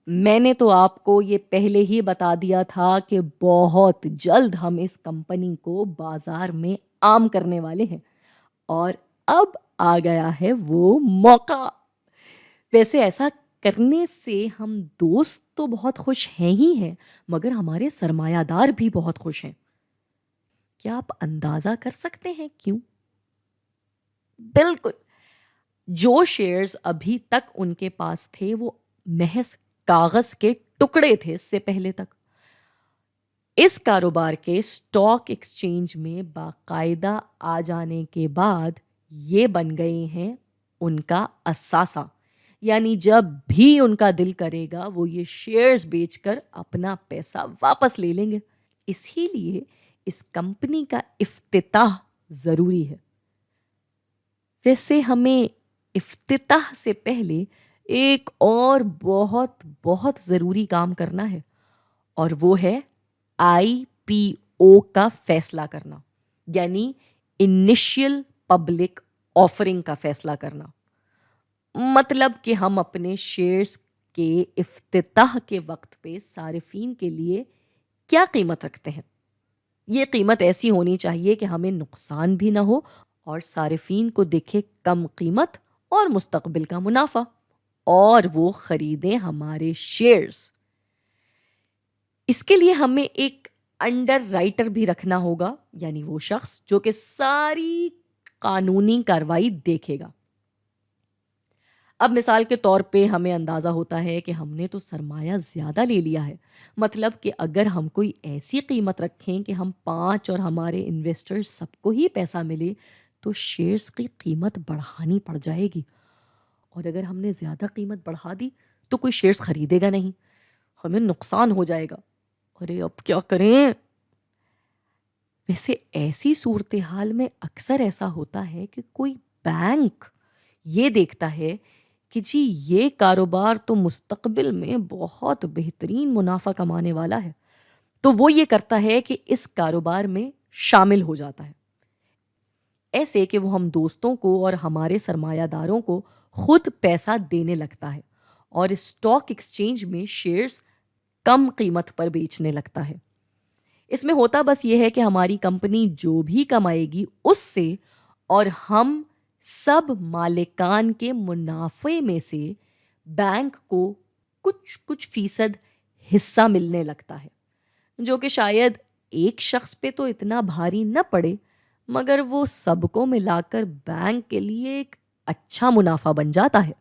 میں نے تو آپ کو یہ پہلے ہی بتا دیا تھا کہ بہت جلد ہم اس کمپنی کو بازار میں عام کرنے والے ہیں، اور اب آ گیا ہے وہ موقع۔ ویسے ایسا کرنے سے ہم دوست تو بہت خوش ہیں ہی ہیں، مگر ہمارے سرمایہ دار بھی بہت خوش ہیں۔ کیا آپ اندازہ کر سکتے ہیں کیوں؟ بالکل، جو شیئرز ابھی تک ان کے پاس تھے وہ محض کاغذ کے ٹکڑے تھے اس سے پہلے تک۔ اس کاروبار کے اسٹاک ایکسچینج میں باقاعدہ آ جانے کے بعد یہ بن گئے ہیں ان کا اثاثہ، یعنی جب بھی ان کا دل کرے گا وہ یہ شیئرز بیچ کر اپنا پیسہ واپس لے لیں گے۔ اسی لیے اس کمپنی کا افتتاح ضروری ہے۔ ویسے ہمیں افتتاح سے پہلے ایک اور بہت بہت ضروری کام کرنا ہے، اور وہ ہے IPO کا فیصلہ کرنا، یعنی انیشیل پبلک آفرنگ کا فیصلہ کرنا۔ مطلب کہ ہم اپنے شیئرز کے افتتاح کے وقت پہ صارفین کے لیے کیا قیمت رکھتے ہیں۔ یہ قیمت ایسی ہونی چاہیے کہ ہمیں نقصان بھی نہ ہو اور صارفین کو دکھے کم قیمت اور مستقبل کا منافع، اور وہ خریدیں ہمارے شیئرز۔ اس کے لیے ہمیں ایک انڈر رائٹر بھی رکھنا ہوگا، یعنی وہ شخص جو کہ ساری قانونی کارروائی دیکھے گا۔ اب مثال کے طور پہ ہمیں اندازہ ہوتا ہے کہ ہم نے تو سرمایہ زیادہ لے لیا ہے، مطلب کہ اگر ہم کوئی ایسی قیمت رکھیں کہ ہم 5 اور ہمارے انویسٹر سب کو ہی پیسہ ملے تو شیئرز کی قیمت بڑھانی پڑ جائے گی، اور اگر ہم نے زیادہ قیمت بڑھا دی تو کوئی شیئرز خریدے گا نہیں، ہمیں نقصان ہو جائے گا۔ ارے اب کیا کریں؟ ویسے ایسی صورتحال میں اکثر ایسا ہوتا ہے کہ کوئی بینک یہ دیکھتا ہے کہ جی یہ کاروبار تو مستقبل میں بہت بہترین منافع کمانے والا ہے، تو وہ یہ کرتا ہے کہ اس کاروبار میں شامل ہو جاتا ہے، ایسے کہ وہ ہم دوستوں کو اور ہمارے سرمایہ داروں کو خود پیسہ دینے لگتا ہے اور اسٹاک ایکسچینج میں شیئرز کم قیمت پر بیچنے لگتا ہے۔ اس میں ہوتا بس یہ ہے کہ ہماری کمپنی جو بھی کمائے گی اس سے اور ہم سب مالکان کے منافع میں سے بینک کو کچھ فیصد حصہ ملنے لگتا ہے، جو کہ شاید ایک شخص پہ تو اتنا بھاری نہ پڑے، مگر وہ سب کو ملا کر بینک کے لیے ایک اچھا منافع بن جاتا ہے۔